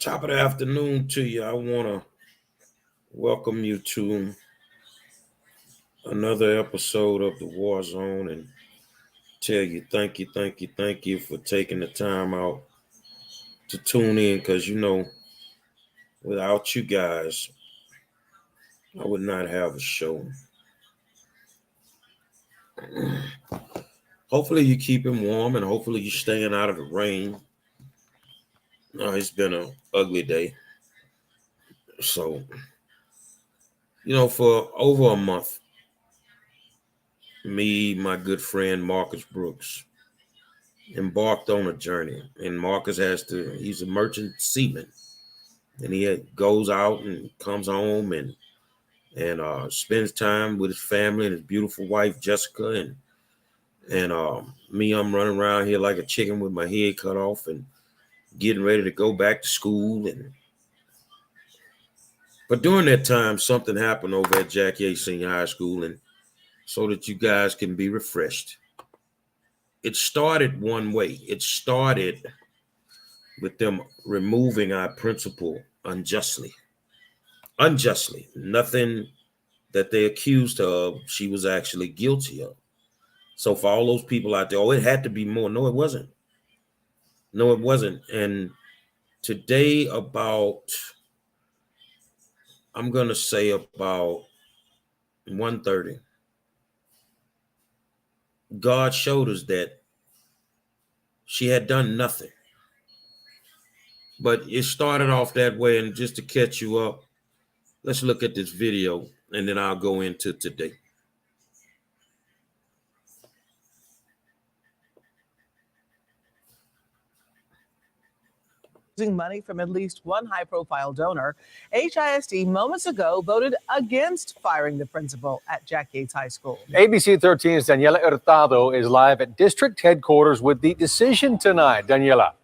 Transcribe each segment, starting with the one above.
Top of the afternoon to you. I want to welcome you to another episode of the WarZone and tell you thank you for taking the time out to tune in because, without you guys, I would not have a show. Hopefully you keep him warm and hopefully you're staying out of the rain. It's been an ugly day. So, for over a month, me, my good friend Marcus Brooks, embarked on a journey. And Marcus he's a merchant seaman. And goes out and comes home and spends time with his family and his beautiful wife, Jessica. And me, I'm running around here like a chicken with my head cut off and getting ready to go back to school. But during that time, something happened over at Jack Yates Senior High School, and so that you guys can be refreshed. It started one way. It started with them removing our principal unjustly. Unjustly. Nothing that they accused her of, she was actually guilty of. So for all those people out there, it had to be more. No, it wasn't. No, it wasn't. And today I'm going to say about 1:30, God showed us that she had done nothing. But it started off that way, and just to catch you up, let's look at this video, and then I'll go into today. Money from at least one high-profile donor, HISD moments ago voted against firing the principal at Jack Yates High School. ABC 13's Daniela Hurtado is live at district headquarters with the decision tonight. Daniela.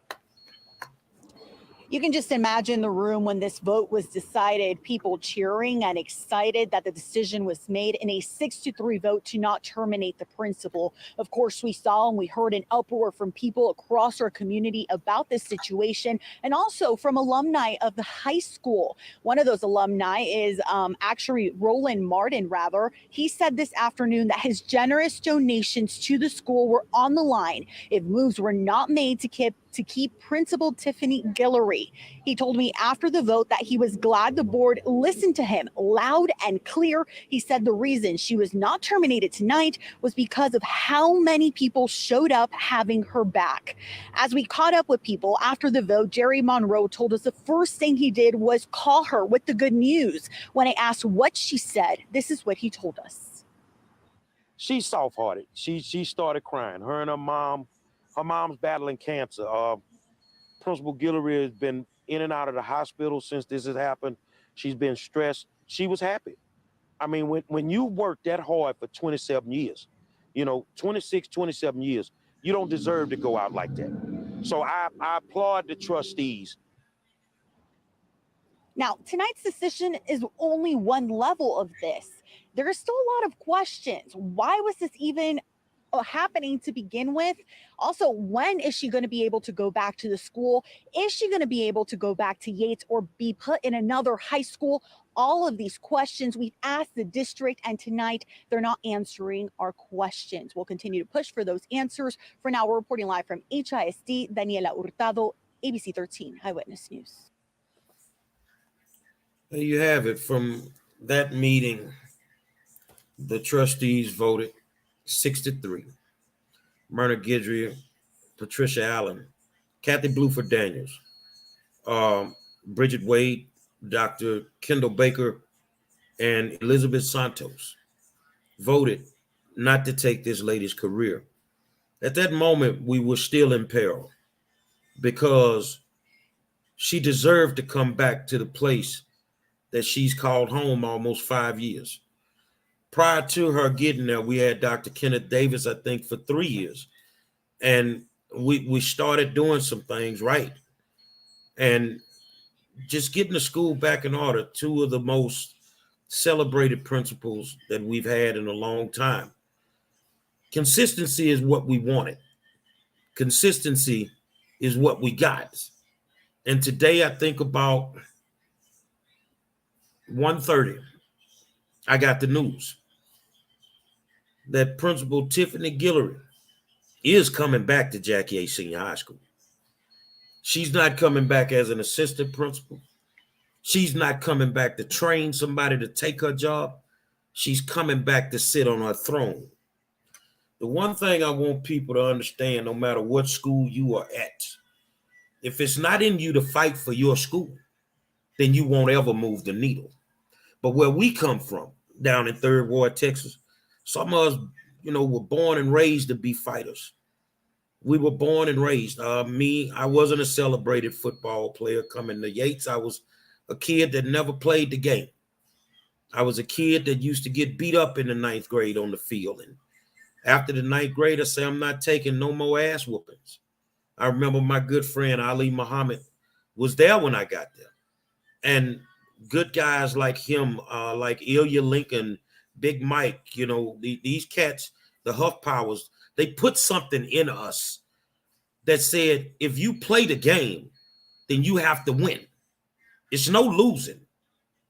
You can just imagine the room when this vote was decided, people cheering and excited that the decision was made in a 6-3 vote to not terminate the principal. Of course, we saw and we heard an uproar from people across our community about this situation and also from alumni of the high school. One of those alumni is actually Roland Martin, rather. He said this afternoon that his generous donations to the school were on the line if moves were not made to keep Principal Tiffany Guillory. He told me after the vote that he was glad the board listened to him loud and clear. He said the reason she was not terminated tonight was because of how many people showed up having her back. As we caught up with people after the vote, Jerry Monroe told us the first thing he did was call her with the good news. When I asked what she said, this is what he told us. She's soft-hearted. She started crying. Her and her mom's battling cancer. Principal Guillory has been in and out of the hospital since this has happened. She's been stressed. She was happy. I mean, when you work that hard for 27 years, 27 years, you don't deserve to go out like that. So I applaud the trustees. Now, tonight's decision is only one level of this. There are still a lot of questions. Why was this even happening to begin with? Also, when is she going to be able to go back to the school? Is she going to be able to go back to Yates or be put in another high school? All of these questions we've asked the district, and tonight they're not answering our questions. We'll continue to push for those answers. For now, we're reporting live from HISD, Daniela Hurtado, ABC 13 Eyewitness News. There you have it. From that meeting, the trustees voted 6-3. Myrna Guidry, Patricia Allen, Kathy Bluford Daniels, Bridget Wade, Dr. Kendall Baker, and Elizabeth Santos voted not to take this lady's career. At that moment, we were still in peril because she deserved to come back to the place that she's called home almost 5 years. Prior to her getting there, we had Dr. Kenneth Davis, I think, for 3 years. And we started doing some things right. And just getting the school back in order, two of the most celebrated principals that we've had in a long time. Consistency is what we wanted. Consistency is what we got. And today I think about 1:30, I got the news that Principal Tiffany Guillory is coming back to Jackie A. Senior High School. She's not coming back as an assistant principal. She's not coming back to train somebody to take her job. She's coming back to sit on her throne. The one thing I want people to understand, no matter what school you are at, if it's not in you to fight for your school, then you won't ever move the needle. But where we come from, down in 3rd Ward, Texas, some of us, were born and raised to be fighters. We were born and raised. I wasn't a celebrated football player coming to Yates. I was a kid that never played the game. I was a kid that used to get beat up in the 9th grade on the field. And after the 9th grade, I said, I'm not taking no more ass whoopings. I remember my good friend Ali Muhammad was there when I got there. And good guys like him, like Ilya Lincoln, Big Mike, these cats, the Huff Powers, they put something in us that said, if you play the game, then you have to win. It's no losing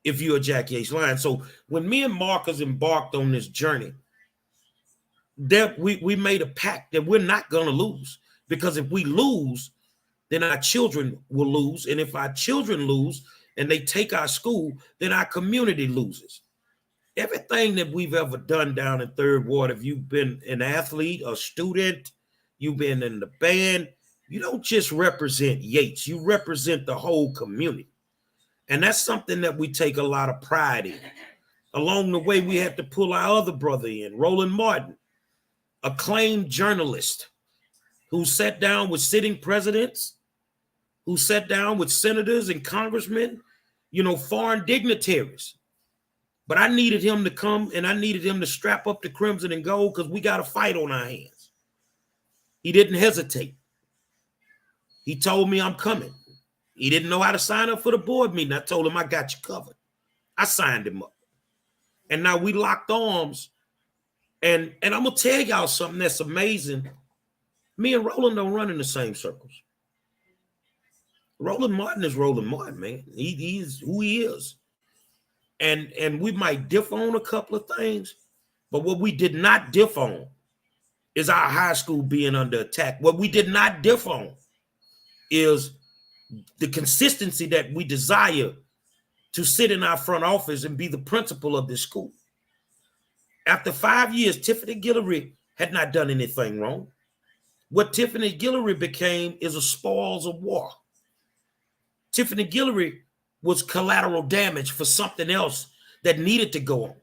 if you're a Jackie H. Lion. So when me and Marcus embarked on this journey, we made a pact that we're not going to lose, because if we lose, then our children will lose. And if our children lose and they take our school, then our community loses. Everything that we've ever done down in 3rd Ward, if you've been an athlete, a student, you've been in the band, you don't just represent Yates, you represent the whole community. And that's something that we take a lot of pride in. Along the way, we had to pull our other brother in, Roland Martin, acclaimed journalist who sat down with sitting presidents, who sat down with senators and congressmen, foreign dignitaries. But I needed him to come, and I needed him to strap up the crimson and gold, because we got a fight on our hands. He didn't hesitate. He told me, I'm coming. He didn't know how to sign up for the board meeting. I told him, I got you covered. I signed him up. And now we locked arms. And I'm going to tell y'all something that's amazing. Me and Roland don't run in the same circles. Roland Martin is Roland Martin, man. He is who he is. And we might differ on a couple of things, but what we did not differ on is our high school being under attack. What we did not differ on is the consistency that we desire to sit in our front office and be the principal of this school. After 5 years, Tiffany Guillory had not done anything wrong. What Tiffany Guillory became is a spoils of war. Tiffany Guillory was collateral damage for something else that needed to go on.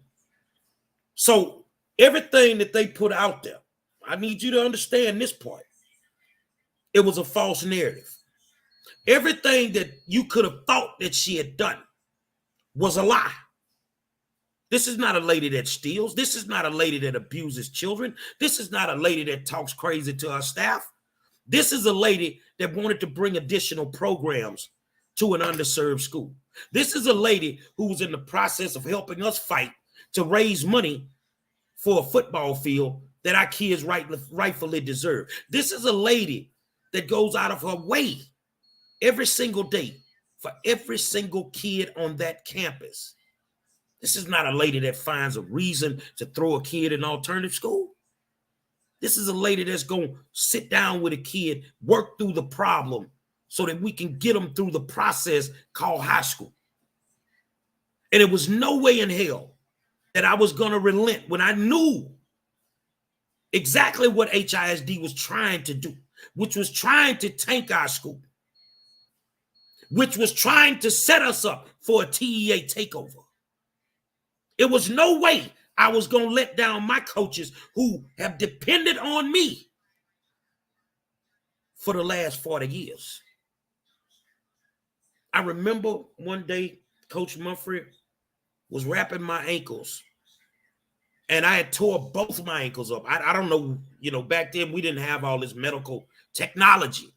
So everything that they put out there, I need you to understand this part. It was a false narrative. Everything that you could have thought that she had done was a lie. This is not a lady that steals. This is not a lady that abuses children. This is not a lady that talks crazy to her staff. This is a lady that wanted to bring additional programs to an underserved school. This is a lady who was in the process of helping us fight to raise money for a football field that our kids rightfully deserve. This is a lady that goes out of her way every single day for every single kid on that campus. This is not a lady that finds a reason to throw a kid in alternative school. This is a lady that's going to sit down with a kid, work through the problem so that we can get them through the process called high school. And it was no way in hell that I was going to relent when I knew exactly what HISD was trying to do, which was trying to tank our school, which was trying to set us up for a TEA takeover. It was no way I was going to let down my coaches who have depended on me for the last 40 years. I remember one day Coach Mumphrey was wrapping my ankles, and I had tore both my ankles up. I don't know, back then we didn't have all this medical technology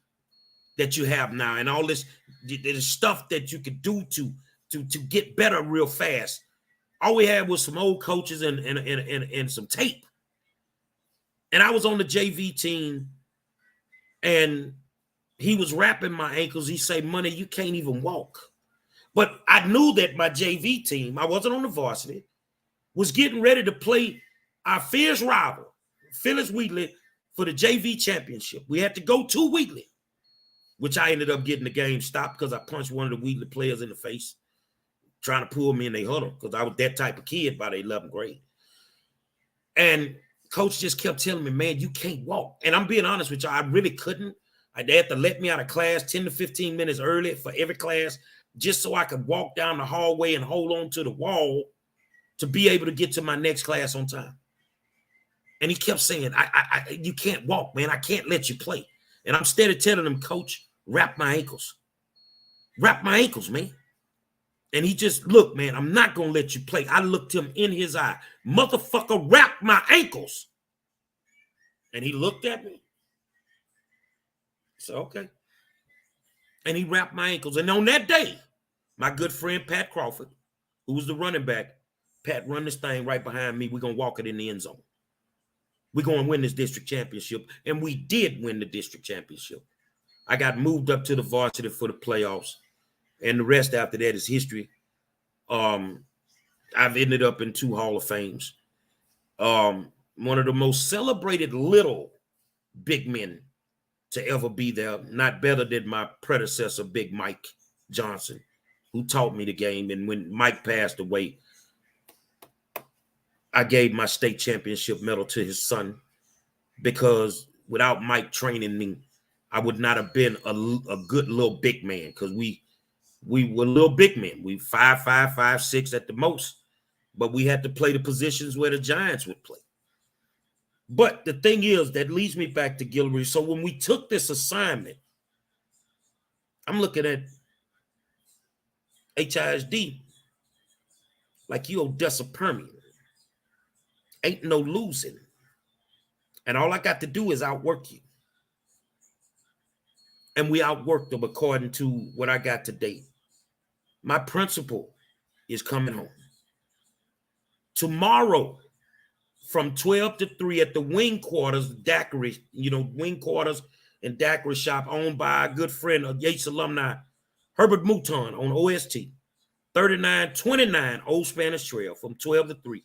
that you have now, and all this stuff that you could do to get better real fast. All we had was some old coaches and some tape. And I was on the JV team, and he was wrapping my ankles. He say, "Money, you can't even walk." But I knew that my JV team, I wasn't on the varsity, was getting ready to play our fierce rival, Phyllis Wheatley, for the JV championship. We had to go to Wheatley, which I ended up getting the game stopped because I punched one of the Wheatley players in the face, trying to pull me in their huddle because I was that type of kid by the 11th grade. And coach just kept telling me, "Man, you can't walk." And I'm being honest with you, I really couldn't. They had to let me out of class 10 to 15 minutes early for every class just so I could walk down the hallway and hold on to the wall to be able to get to my next class on time. And he kept saying, you can't walk, man. I can't let you play. And I'm steady telling him, "Coach, wrap my ankles. Wrap my ankles, man." And he just, "Look, man, I'm not going to let you play." I looked him in his eye. "Motherfucker, wrap my ankles." And he looked at me. So, okay. And he wrapped my ankles. And on that day, my good friend, Pat Crawford, who was the running back, "Pat, run this thing right behind me. We're going to walk it in the end zone. We're going to win this district championship." And we did win the district championship. I got moved up to the varsity for the playoffs. And the rest after that is history. I've ended up in 2 Hall of Fames. One of the most celebrated little big men to ever be there. Not better than my predecessor, Big Mike Johnson, who taught me the game. And when Mike passed away, I gave my state championship medal to his son, because without Mike training me, I would not have been a good little big man, because we were little big men. We 5'5", 5'6" at the most, but we had to play the positions where the Giants would play. But the thing is, that leads me back to Guillory. So when we took this assignment, I'm looking at HISD like you Odessa Permian. Ain't no losing. And all I got to do is outwork you. And we outworked them according to what I got today. My principal is coming home. Tomorrow, from 12 to 3 at the Wing Quarters, Daiquiri, Wing Quarters and Daiquiri shop owned by a good friend of Yates alumni, Herbert Mouton on OST, 3929 Old Spanish Trail from 12 to 3.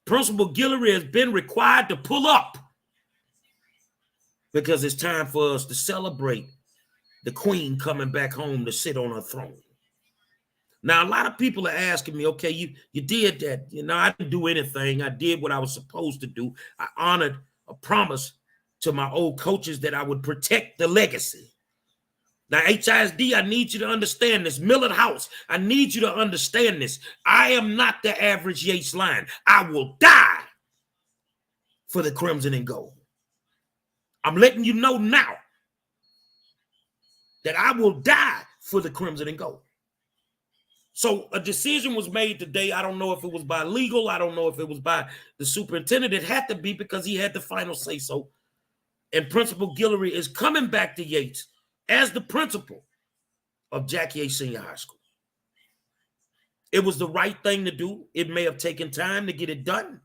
Principal Guillory has been required to pull up because it's time for us to celebrate the queen coming back home to sit on her throne. Now, a lot of people are asking me, "Okay, you did that. I didn't do anything. I did what I was supposed to do. I honored a promise to my old coaches that I would protect the legacy." Now, HISD, I need you to understand this. Millard House, I need you to understand this. I am not the average Yates Lion. I will die for the Crimson and Gold. I'm letting you know now that I will die for the Crimson and Gold. So a decision was made today. I don't know if it was by legal. I don't know if it was by the superintendent. It had to be, because he had the final say so. And Principal Guillory is coming back to Yates as the principal of Jackie A. Senior High School. It was the right thing to do. It may have taken time to get it done,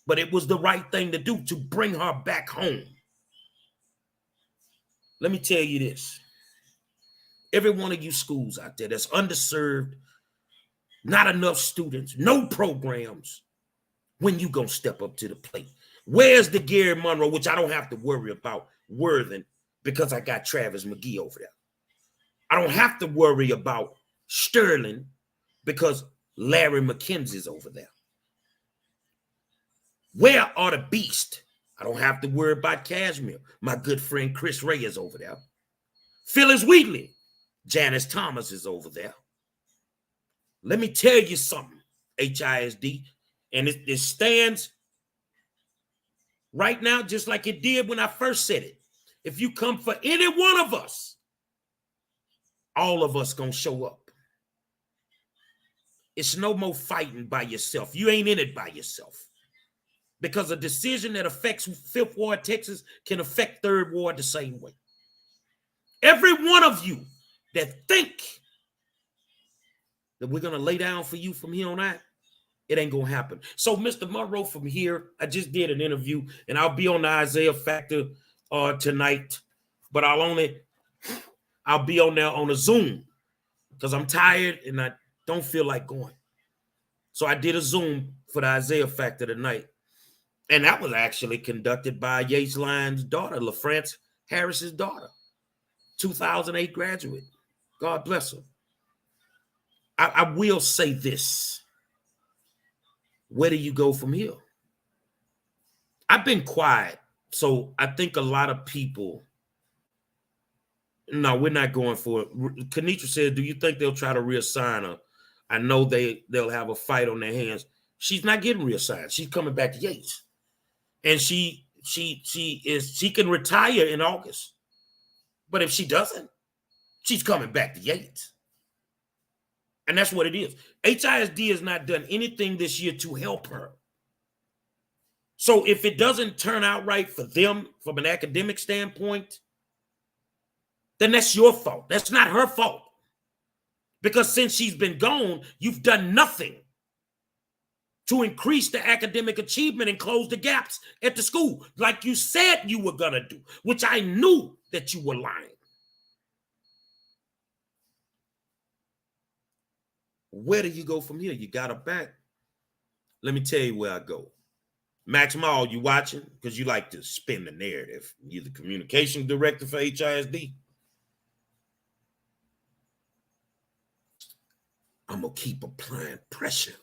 but it was the right thing to do to bring her back home. Let me tell you this. Every one of you schools out there that's underserved, not enough students, no programs, when you gonna step up to the plate? Where's the Gary Monroe, which I don't have to worry about Worthing because I got Travis McGee over there. I don't have to worry about Sterling because Larry McKenzie's over there. Where are the beasts? I don't have to worry about Cashmere. My good friend Chris Ray is over there. Phyllis Wheatley, Janice Thomas is over there. Let me tell you something, HISD, and it stands right now just like it did when I first said it. If you come for any one of us, all of us gonna show up. It's no more fighting by yourself. You ain't in it by yourself. Because a decision that affects 5th Ward, Texas, can affect 3rd Ward the same way. Every one of you that think that we're going to lay down for you from here on out, it ain't going to happen. So, Mr. Monroe, from here, I just did an interview, and I'll be on the Isaiah Factor tonight. but I'll be on there on a Zoom because I'm tired and I don't feel like going. So I did a Zoom for the Isaiah Factor tonight. And that was actually conducted by Yates Lyons' daughter, LaFrance Harris's daughter, 2008 graduate. God bless her. I will say this. Where do you go from here? I've been quiet. So I think a lot of people, no, we're not going for it. Kenitra said, do you think they'll try to reassign her? I know they'll have a fight on their hands. She's not getting reassigned. She's coming back to Yates. And she can retire in August. But if she doesn't, she's coming back to Yates. And that's what it is. HISD has not done anything this year to help her. So if it doesn't turn out right for them from an academic standpoint, then that's your fault. That's not her fault. Because since she's been gone, you've done nothing to increase the academic achievement and close the gaps at the school, like you said you were going to do, which I knew that you were lying. Where do you go from here? You got her back. Let me tell you where I go. Max Mall, you watching? Because you like to spin the narrative. You're the communication director for HISD. I'm going to keep applying pressure.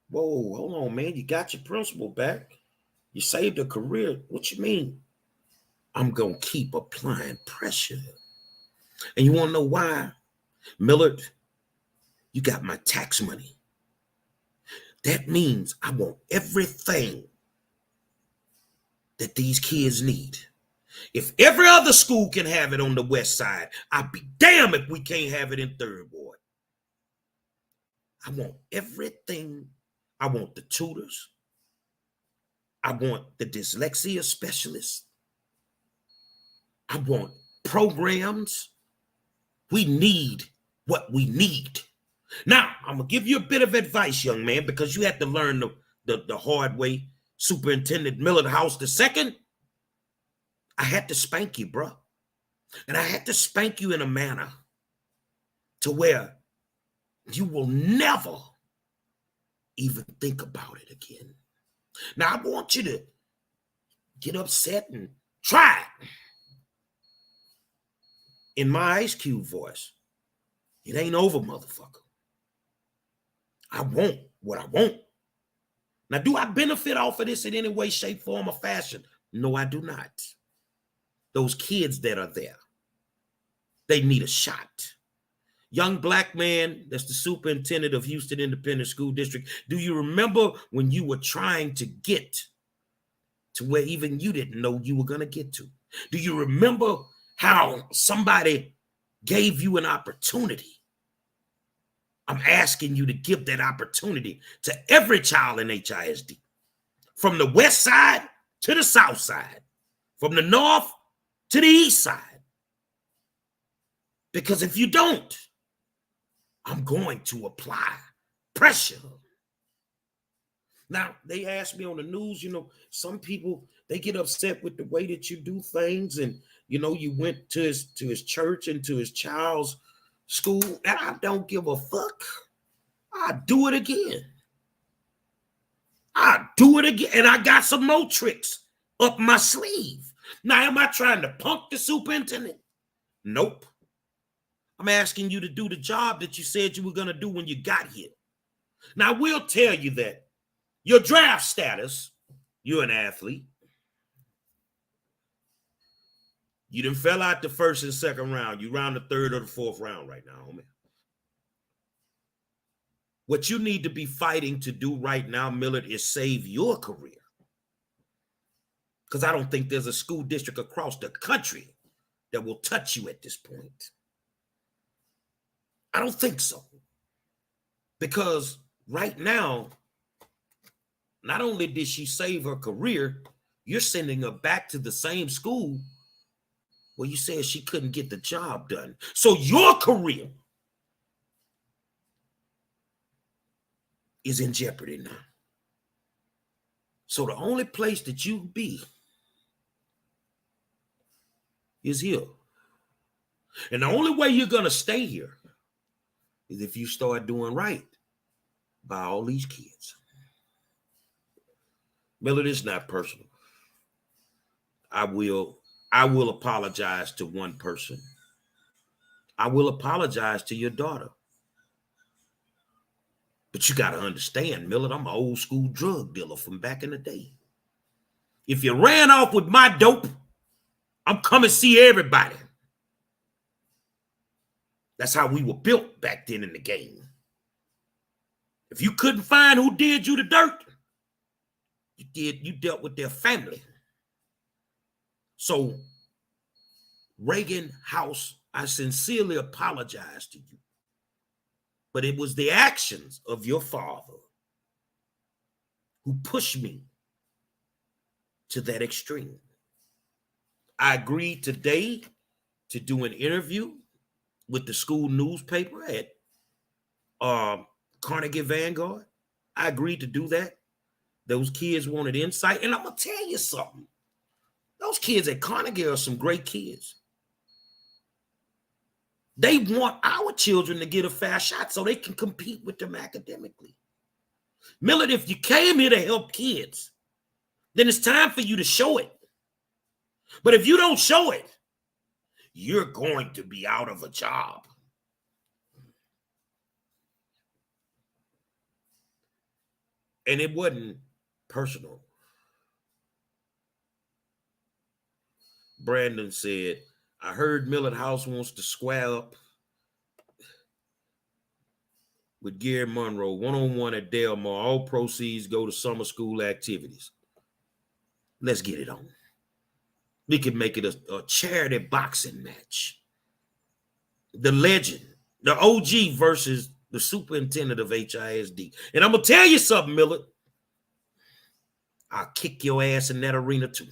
Whoa, hold on, man. You got your principal back. You saved a career. What you mean? I'm going to keep applying pressure. And you want to know why? Millard, you got my tax money. That means I want everything that these kids need. If every other school can have it on the west side, I'll be damned if we can't have it in Third Ward. I want everything. I want the tutors. I want the dyslexia specialists. I want programs. We need what we need. Now, I'm going to give you a bit of advice, young man, because you had to learn the hard way. Superintendent Millard House II, I had to spank you, bro. And I had to spank you in a manner to where you will never even think about it again. Now, I want you to get upset and try it. In my Ice Cube voice, it ain't over, motherfucker. I want what I want. Now, do I benefit off of this in any way, shape, form, or fashion? No, I do not. Those kids that are there, they need a shot. Young black man, that's the superintendent of Houston Independent School District. Do you remember when you were trying to get to where even you didn't know you were going to get to? Do you remember how somebody gave you an opportunity? I'm asking you to give that opportunity to every child in HISD, from the west side to the south side, from the north to the east side. Because if you don't, I'm going to apply pressure. Now, they asked me on the news, some people, they get upset with the way that you do things. And, you went to his church and to his child's school. And I don't give a fuck. I do it again. And I got some more tricks up my sleeve. Now, am I trying to punk the superintendent? Nope. I'm asking you to do the job that you said you were going to do when you got here. Now, I will tell you that your draft status, you're an athlete. You done fell out the first and second round. You round the third or the fourth round right now, homie. What you need to be fighting to do right now, Millard, is save your career. Because I don't think there's a school district across the country that will touch you at this point. I don't think so. Because right now, not only did she save her career, you're sending her back to the same school where you said she couldn't get the job done. So your career is in jeopardy now. So the only place that you be is here. And the only way you're going to stay here is if you start doing right by all these kids. Miller, it's not personal. I will apologize to one person. I will apologize to your daughter. But you got to understand, Miller, I'm an old school drug dealer from back in the day. If you ran off with my dope, I'm coming to see everybody. That's how we were built back then in the game. If you couldn't find who did you the dirt, you dealt with their family. So, Reagan House, I sincerely apologize to you. But it was the actions of your father who pushed me to that extreme. I agreed today to do an interview with the school newspaper at Carnegie Vanguard. I agreed to do that. Those kids wanted insight. And I'm going to tell you something. Those kids at Carnegie are some great kids. They want our children to get a fair shot so they can compete with them academically. Millard, if you came here to help kids, then it's time for you to show it. But if you don't show it, you're going to be out of a job. And it wasn't personal. Brandon said, I heard Millard House wants to square up with Gary Monroe, one-on-one at Delmar. All proceeds go to summer school activities. Let's get it on. We can make it a charity boxing match. The legend, the OG versus the superintendent of HISD. And I'm going to tell you something, Millard. I'll kick your ass in that arena too.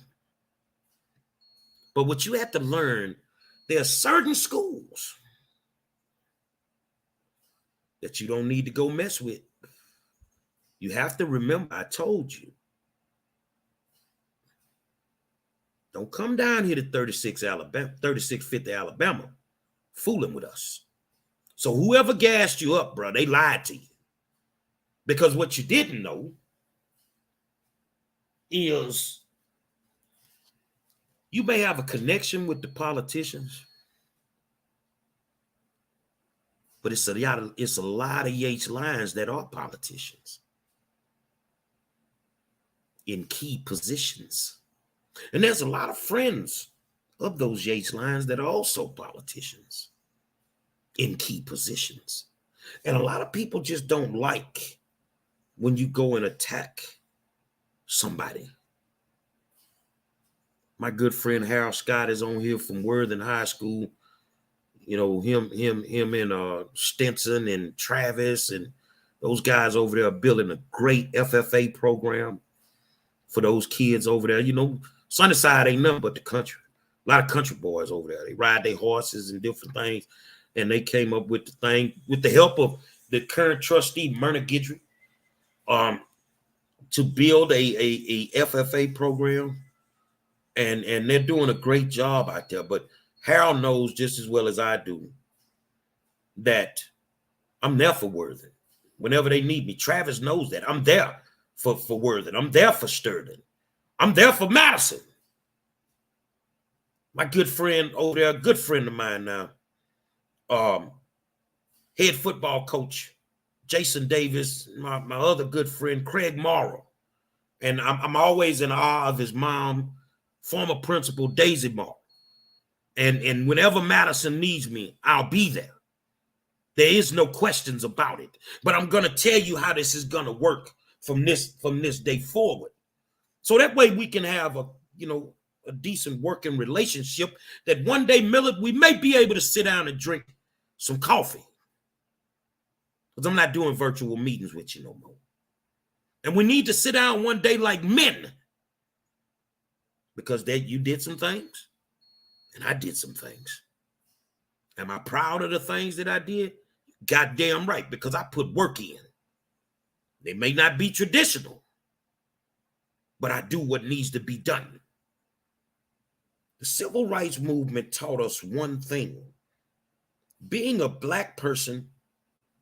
But what you have to learn, there are certain schools that you don't need to go mess with. You have to remember, I told you. Don't come down here to 3650 Alabama, fooling with us. So whoever gassed you up, bro, they lied to you. Because what you didn't know is you may have a connection with the politicians, but it's a lot of Yates lines that are politicians in key positions. And there's a lot of friends of those Yates lines that are also politicians in key positions. And a lot of people just don't like when you go and attack somebody. My good friend Harold Scott is on here from Worthing High School. You know, him and Stinson and Travis and those guys over there are building a great FFA program for those kids over there. You know, Sunnyside ain't nothing but the country. A lot of country boys over there. They ride their horses and different things. And they came up with the thing with the help of the current trustee, Myrna Guidry, to build a FFA program. And they're doing a great job out there. But Harold knows just as well as I do that I'm there for Worthing whenever they need me. Travis knows that. I'm there for Worthing. I'm there for Sterling. I'm there for Madison. My good friend over there, a good friend of mine now, head football coach Jason Davis, my other good friend Craig Morrow. And I'm always in awe of his mom, former principal Daisy Morrow. And whenever Madison needs me, I'll be there. There is no questions about it. But I'm going to tell you how this is going to work from this day forward. So that way we can have a decent working relationship that one day, Millard, we may be able to sit down and drink some coffee. Because I'm not doing virtual meetings with you no more. And we need to sit down one day like men. Because you did some things. And I did some things. Am I proud of the things that I did? Goddamn right, because I put work in. They may not be traditional, but I do what needs to be done. The civil rights movement taught us one thing. Being a black person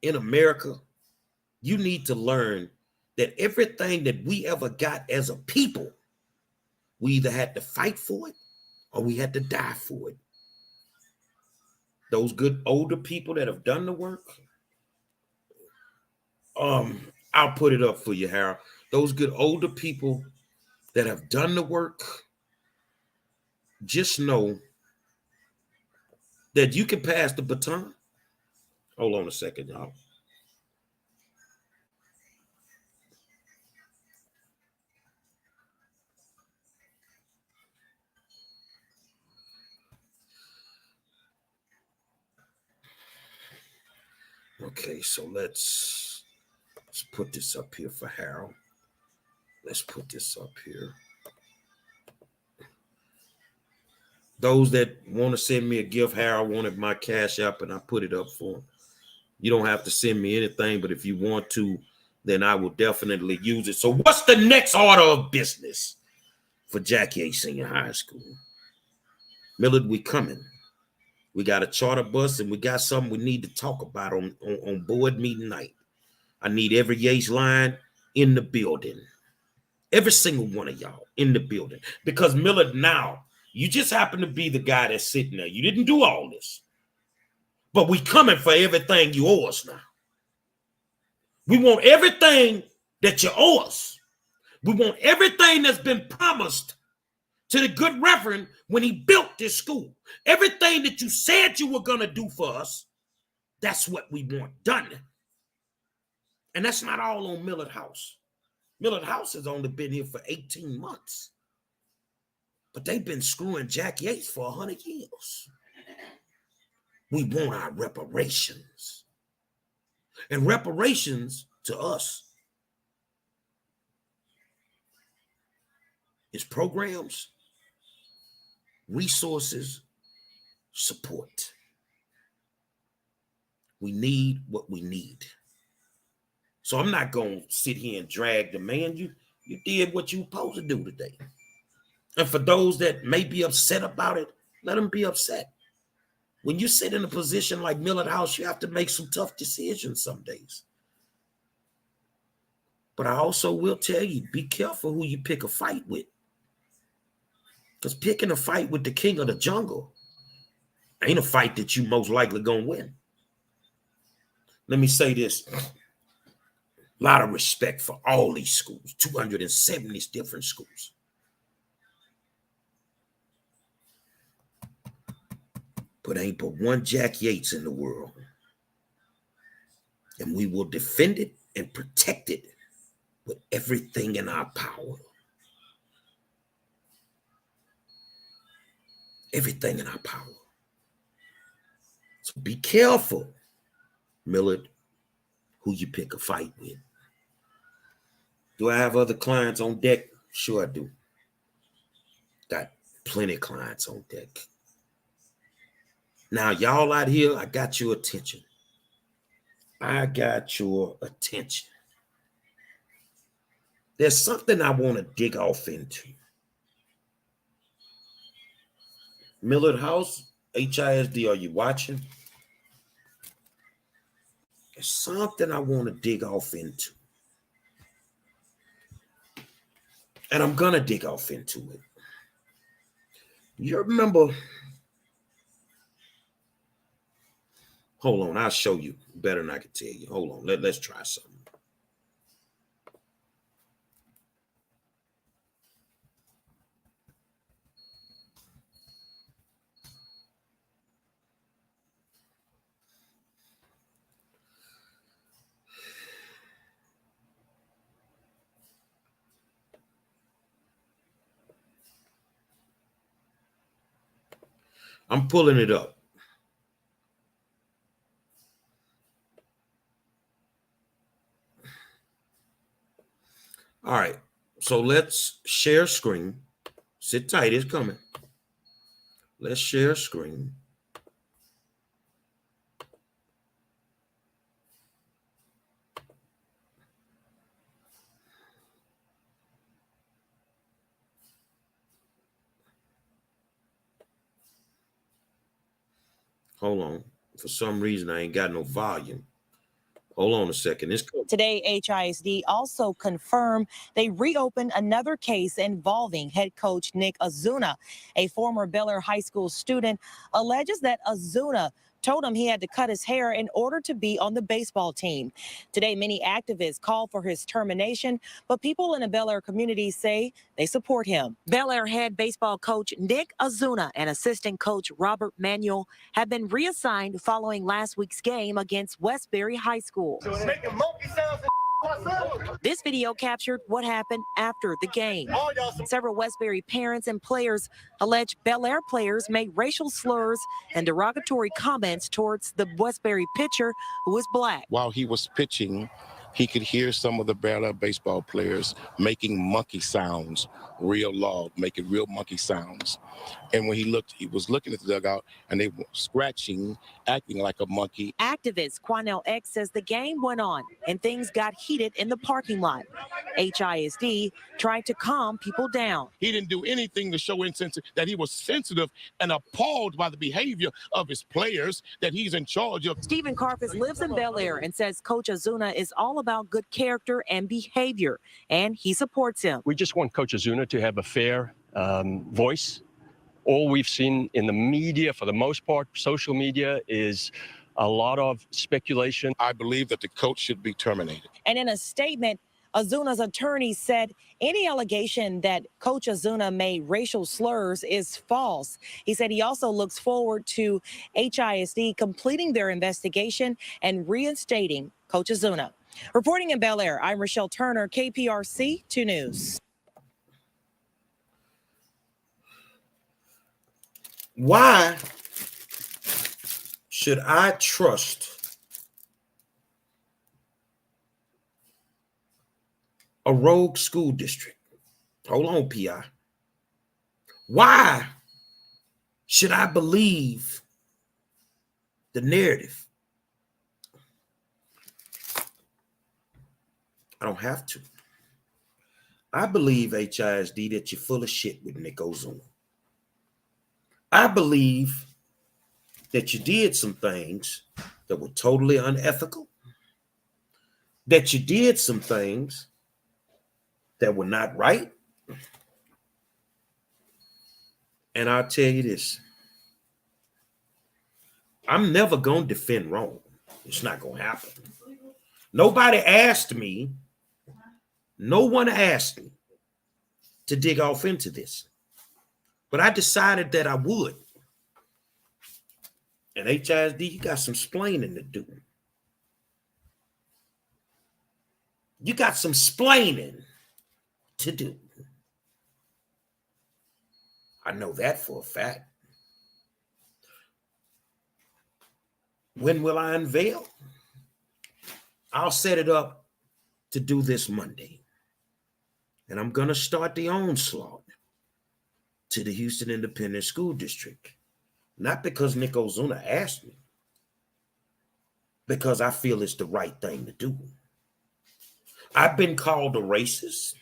in America, you need to learn that everything that we ever got as a people, we either had to fight for it or we had to die for it. Those good older people that have done the work, I'll put it up for you, Harold. Those good older people that have done the work, just know that you can pass the baton. Hold on a second, y'all. Okay, so let's put this up here for Harold. Let's put this up here. Those that want to send me a gift, Harold wanted my cash app and I put it up for him. You don't have to send me anything, but if you want to, then I will definitely use it. So what's the next order of business for Jackie A. Senior High School? Millard, we coming. We got a charter bus and we got something we need to talk about on board meeting night. I need every Yates line in the building. Every single one of y'all in the building. Because Millard, now, you just happen to be the guy that's sitting there. You didn't do all this. But we coming for everything you owe us now. We want everything that you owe us. We want everything that's been promised to the good Reverend when he built this school. Everything that you said you were going to do for us, that's what we want done. And that's not all on Millard House. Millard House has only been here for 18 months. But they've been screwing Jack Yates for 100 years. We want our reparations. And reparations to us is programs, resources, support. We need what we need. So I'm not going to sit here and drag the man. You did what you were supposed to do today. And for those that may be upset about it, let them be upset. When you sit in a position like Millard House, you have to make some tough decisions some days. But I also will tell you, be careful who you pick a fight with. Because picking a fight with the king of the jungle ain't a fight that you most likely going to win. Let me say this. A lot of respect for all these schools, 270 different schools. But ain't but one Jack Yates in the world. And we will defend it and protect it with everything in our power. Everything in our power. So be careful, Millard, who you pick a fight with. Do I have other clients on deck? Sure I do. Got plenty of clients on deck. Now, y'all out here, I got your attention. I got your attention. There's something I want to dig off into. Millard House, HISD, are you watching? There's something I want to dig off into. And I'm going to dig off into it. You remember, hold on, I'll show you better than I can tell you. Hold on, let's try something. I'm pulling it up. All right, so let's share screen. Sit tight, it's coming. Let's share screen. Hold on. For some reason, I ain't got no volume. Hold on a second. Today, HISD also confirmed they reopened another case involving head coach Nick Azuna. A former Bel Air High School student alleges that Azuna told him he had to cut his hair in order to be on the baseball team. Today, many activists called for his termination, but people in the Bel Air community say they support him. Bel Air head baseball coach Nick Azuna and assistant coach Robert Manuel have been reassigned following last week's game against Westbury High School. This video captured what happened after the game. Several Westbury parents and players allege Bel Air players made racial slurs and derogatory comments towards the Westbury pitcher, who is black. While he was pitching, he could hear some of the Bel Air baseball players making monkey sounds, real loud, making real monkey sounds. And when he was looking at the dugout, and they were scratching, acting like a monkey. Activist Quanell X says the game went on and things got heated in the parking lot. HISD tried to calm people down. He didn't do anything to show that he was sensitive and appalled by the behavior of his players that he's in charge of. Stephen Carfus lives in Bel Air and says Coach Azuna is all about good character and behavior, and he supports him. We just want Coach Azuna to have a fair voice. All we've seen in the media, for the most part, social media, is a lot of speculation. I believe that the coach should be terminated. And in a statement, Azuna's attorney said any allegation that Coach Azuna made racial slurs is false. He said he also looks forward to HISD completing their investigation and reinstating Coach Azuna. Reporting in Bel Air, I'm Rochelle Turner, KPRC 2 News. Why should I trust a rogue school district? Hold on, PI. Why should I believe the narrative? I don't have to. I believe, HISD, that you're full of shit with Nick Azuna. I believe that you did some things that were totally unethical, that you did some things that were not right. And I'll tell you this, I'm never going to defend wrong. It's not going to happen. Nobody asked me, no one asked me to dig off into this. But I decided that I would. And HISD, you got some splaining to do. You got some splaining to do. I know that for a fact. When will I unveil? I'll set it up to do this Monday. And I'm going to start the onslaught to the Houston Independent School District. Not because Nick Azuna asked me, because I feel it's the right thing to do. I've been called a racist.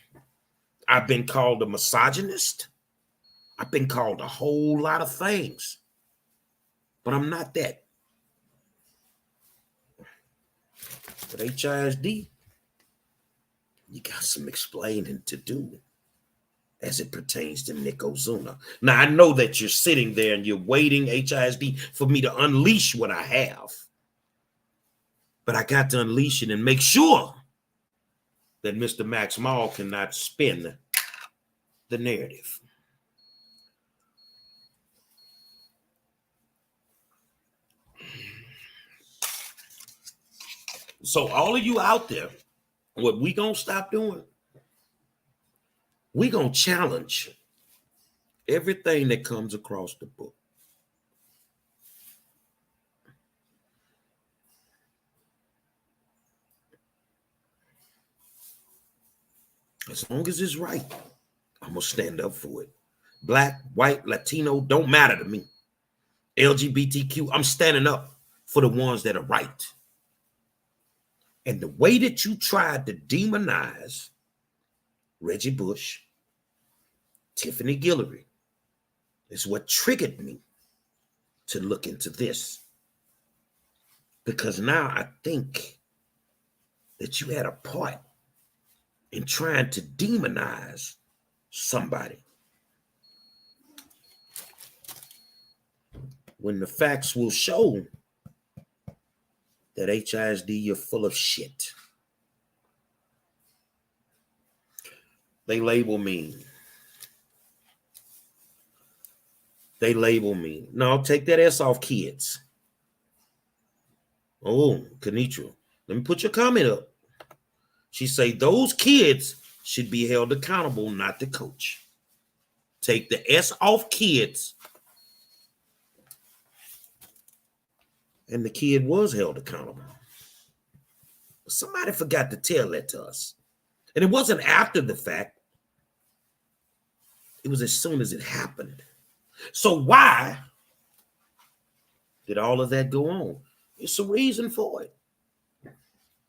I've been called a misogynist. I've been called a whole lot of things. But I'm not that. But HISD, you got some explaining to do as it pertains to Nick Azuna. Now, I know that you're sitting there and you're waiting, HISD, for me to unleash what I have. But I got to unleash it and make sure that Mr. Max Maul cannot spin the narrative. So all of you out there, what we gonna stop doing? We gonna challenge everything that comes across the book. As long as it's right, I'm gonna stand up for it. Black, white, Latino, don't matter to me. LGBTQ, I'm standing up for the ones that are right. And the way that you tried to demonize Reggie Bush, Tiffany Guillory, is what triggered me to look into this. Because now I think that you had a part in trying to demonize somebody, when the facts will show that HISD, you're full of shit. They label me. They label me. No, take that S off, kids. Oh, Kenitra, let me put your comment up. She say those kids should be held accountable, not the coach. Take the S off, kids. And the kid was held accountable. Somebody forgot to tell that to us. And it wasn't after the fact. It was as soon as it happened. So why did all of that go on? It's a reason for it.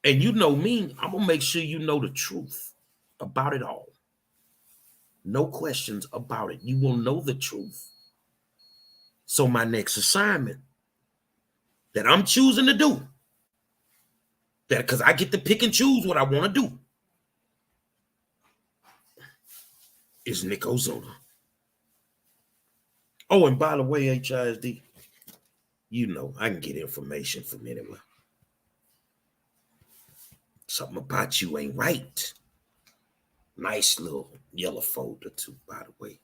And you know me, I'm going to make sure you know the truth about it all. No questions about it. You will know the truth. So my next assignment that I'm choosing to do, that because I get to pick and choose what I want to do, is Nick Ozuna. Oh, and by the way, HISD, you know, I can get information from anywhere. Something about you ain't right. Nice little yellow folder too, by the way.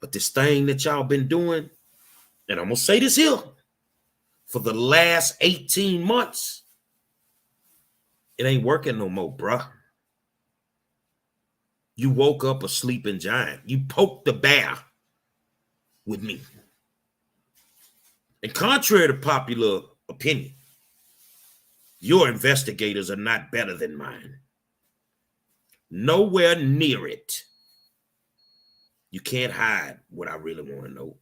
But this thing that y'all been doing, and I'm going to say this here, for the last 18 months, it ain't working no more, bruh. You woke up a sleeping giant. You poked the bear with me. And contrary to popular opinion, your investigators are not better than mine. Nowhere near it. You can't hide what I really want to know.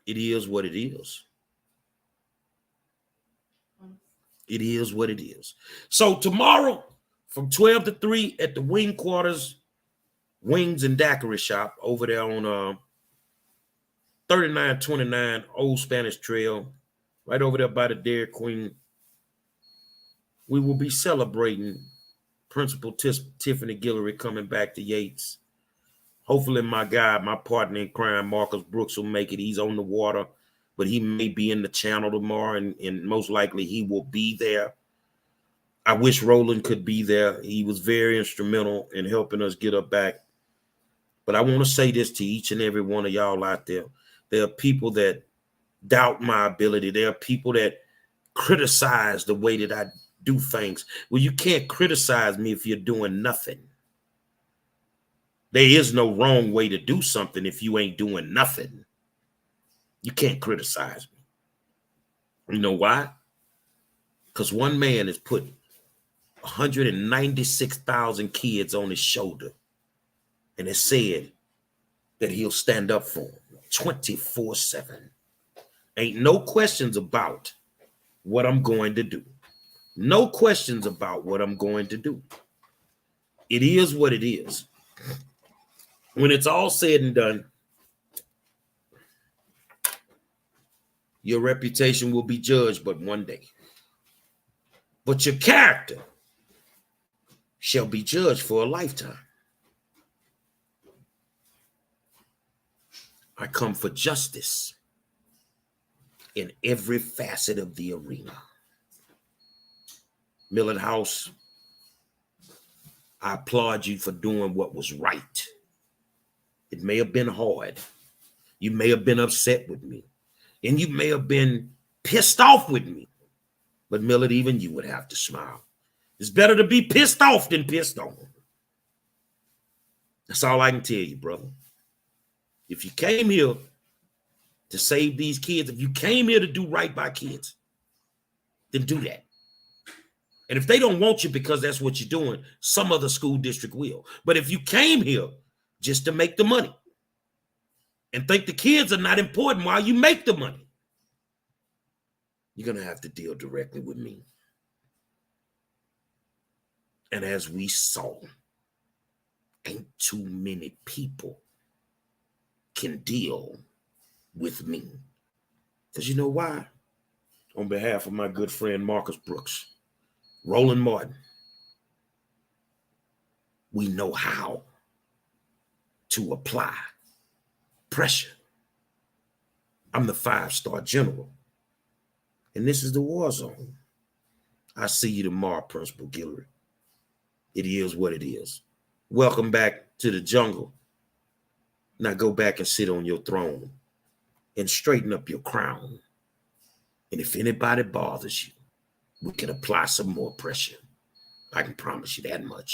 It is what it is. It is what it is. So tomorrow, from 12 to 3 at the Wing Quarters Wings and Daiquiri Shop over there on 3929 Old Spanish Trail, right over there by the Dairy Queen, we will be celebrating Principal Tiffany Guillory coming back to Yates. Hopefully my guy, my partner in crime, Marcus Brooks, will make it. He's on the water, but he may be in the channel tomorrow, and most likely he will be there. I wish Roland could be there. He was very instrumental in helping us get her back. But I want to say this to each and every one of y'all out there. There are people that doubt my ability. There are people that criticize the way that I do things. Well, you can't criticize me if you're doing nothing. There is no wrong way to do something if you ain't doing nothing. You can't criticize me. You know why? Because one man has put 196,000 kids on his shoulder and has said that he'll stand up for them 24/7. Ain't no questions about what I'm going to do. No questions about what I'm going to do. It is what it is. When it's all said and done, your reputation will be judged but one day. But your character shall be judged for a lifetime. I come for justice in every facet of the arena. Millard House, I applaud you for doing what was right. It may have been hard. You may have been upset with me. And you may have been pissed off with me. But Millard, even you would have to smile. It's better to be pissed off than pissed on. That's all I can tell you, brother. If you came here to save these kids, if you came here to do right by kids, then do that. And if they don't want you because that's what you're doing, some other school district will. But if you came here just to make the money and think the kids are not important while you make the money, you're going to have to deal directly with me. And as we saw, ain't too many people can deal with me. Because you know why? On behalf of my good friend Marcus Brooks, Roland Martin, we know how to apply pressure. I'm the 5-star general, and this is the war zone. I see you tomorrow, Principal Guillory. It is what it is. Welcome back to the jungle. Now go back and sit on your throne and straighten up your crown. And if anybody bothers you, we can apply some more pressure. I can promise you that much.